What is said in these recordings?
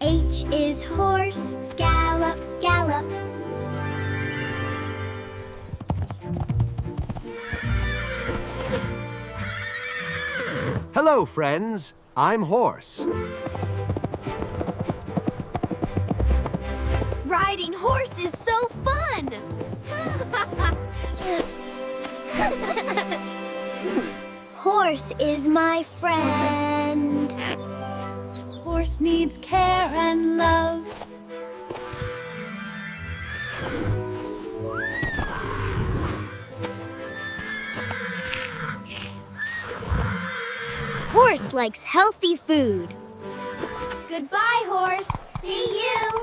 H is horse, gallop, gallop. Hello, friends. I'm Horse. Riding horse is so fun! Horse is my friend. Horse needs care and love. Horse likes healthy food. Goodbye, horse. See you.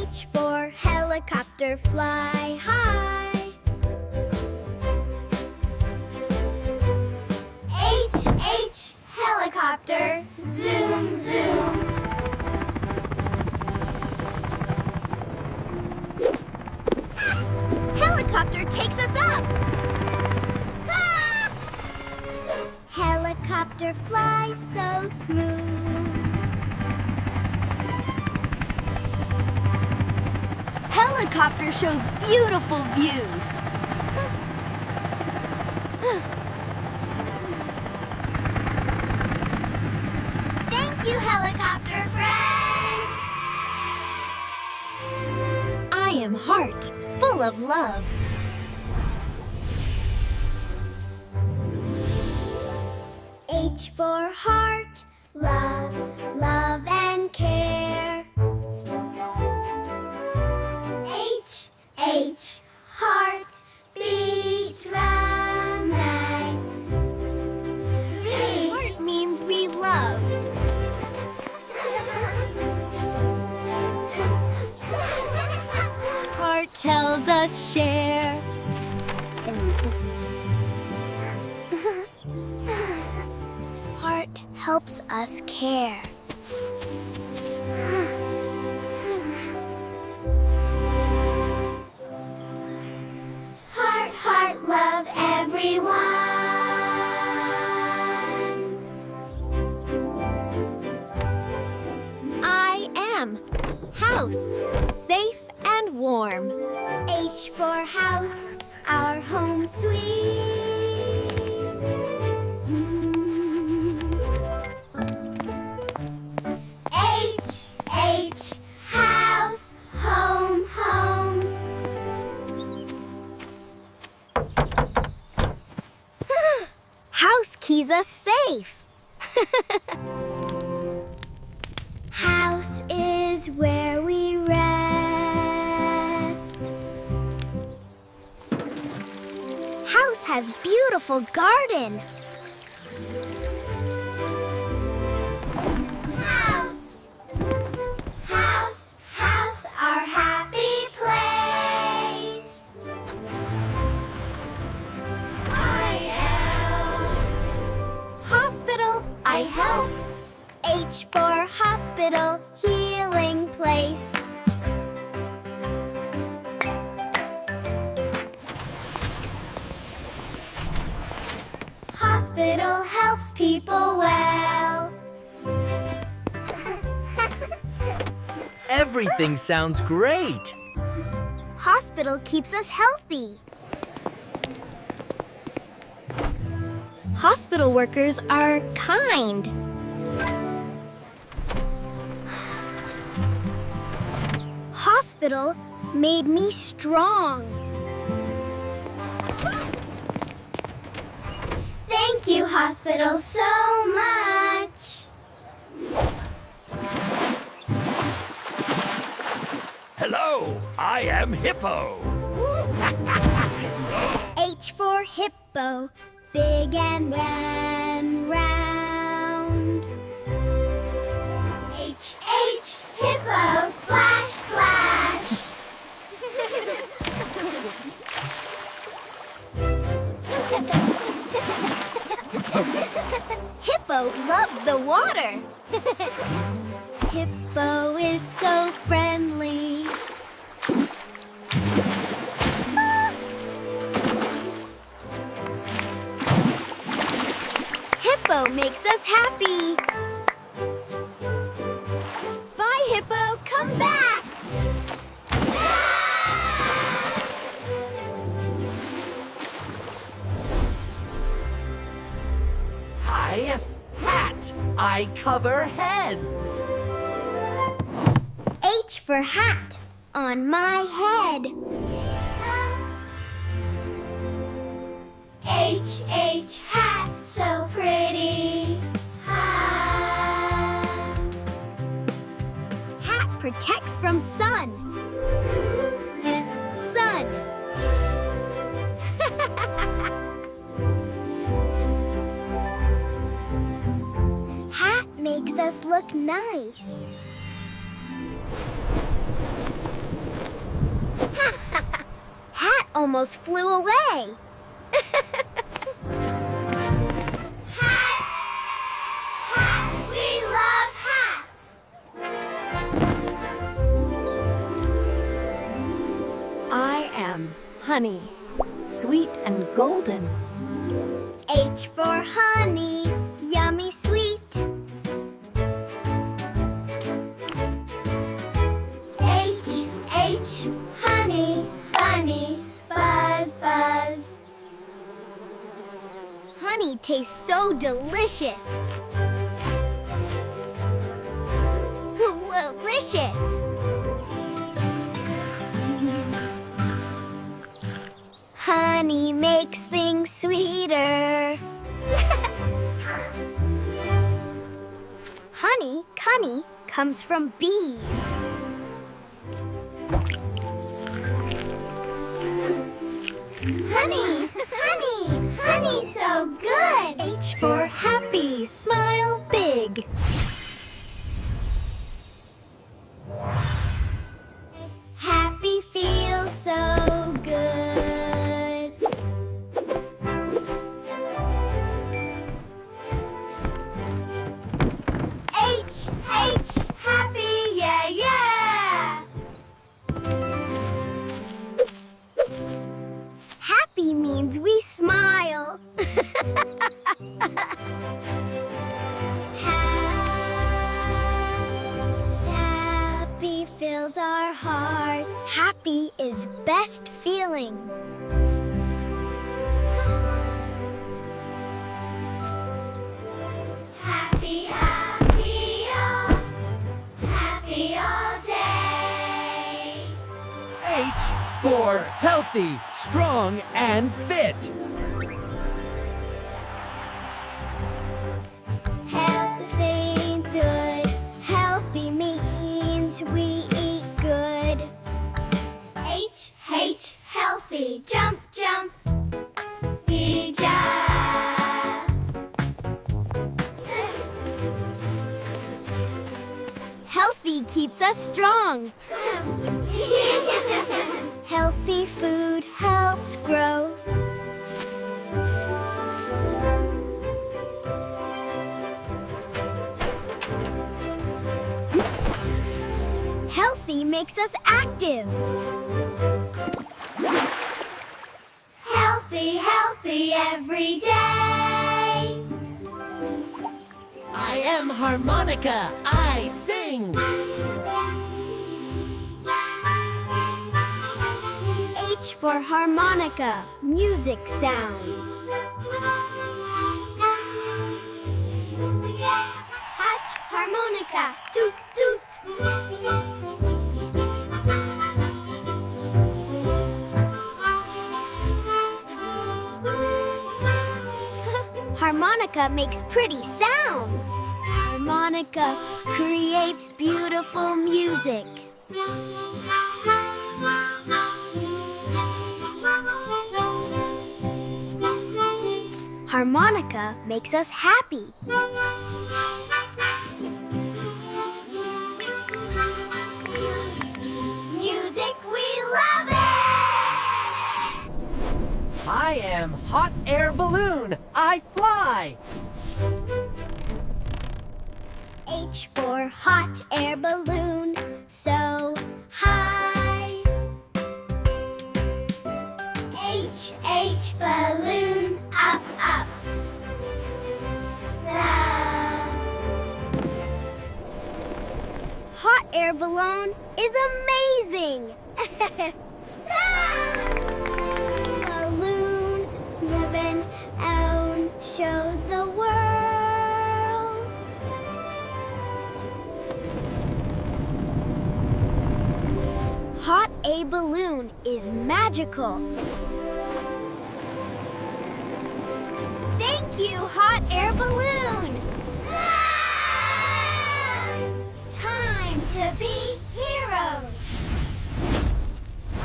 H for helicopter, fly high. H, helicopter, zoom, zoom. Helicopter takes us up. Ah! Helicopter flies so smooth. Helicopter shows beautiful views. Thank you, helicopter friend. I am Heart, full of love. H for heart, love, love and care. H, heart, beat right. V, heart means we love. Heart tells us share. Heart helps us care. Heart, heart, love everyone. I am house, safe and warm. H for house, our home sweet. H, house, home, home. House keeps us safe. House is where we rest. House has beautiful garden. House, our happy place. I am hospital, I help. H for hospital, healing place. Hospital helps people well. Everything sounds great. Hospital keeps us healthy. Hospital workers are kind. Hospital made me strong. Thank you, hospital, so much. Hello, I am Hippo. H for hippo, big and round. H, hippo, splash, splash. Hippo loves the water. Hippo is so friendly. Hippo makes us happy. Bye, Hippo. Come back. I, hat. I cover heads. H for hat on my head. H, hat, so pretty. Hat protects from sun. Sun. Hat makes us look nice. Hat almost flew away. Hat, we love hats. I am honey, sweet and golden. H for honey, yummy sweet. H, honey, bunny, buzz, buzz. Honey tastes so delicious. Delicious. Honey makes things sweeter. Honey comes from bees. Honey, so good. H for happy, smile big. Happy feels so good. H, happy, yeah, yeah. Happy means we smile. Happy fills our hearts. Happy is best feeling. Happy all day. H for healthy, strong, and fit. Healthy good. Healthy means we eat good. H, healthy. Jump, jump. Be jump. Healthy keeps us strong. Healthy food helps grow. Healthy makes us active. Healthy every day. I am harmonica. I sing. H for harmonica, music sounds. Hatch, harmonica, toot toot. Harmonica makes pretty sounds. Harmonica creates beautiful music. Harmonica makes us happy. Music, we love it! I am hot air balloon. I fly. H for hot air balloon, so high. H, balloon, up, up. air balloon is amazing! Balloon moving out shows the world. Hot air balloon is magical. Thank you, hot air balloon! Time to be heroes!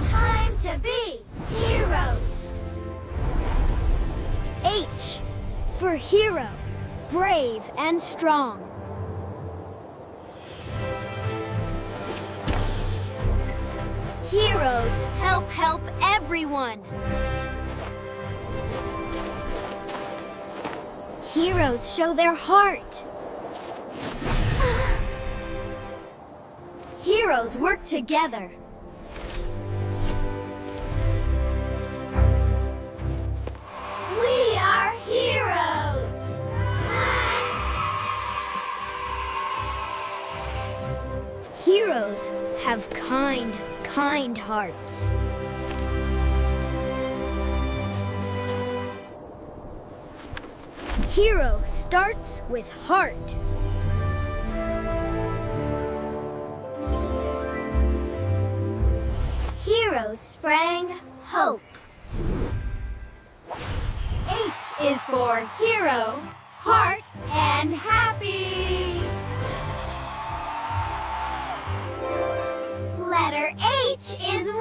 Time to be heroes! H for hero, brave and strong. Heroes help everyone. Heroes show their heart. Heroes work together. We are heroes! Heroes have kind hearts. Hero starts with heart. Heroes sprang hope. H is for hero, heart, and happy. Letter H is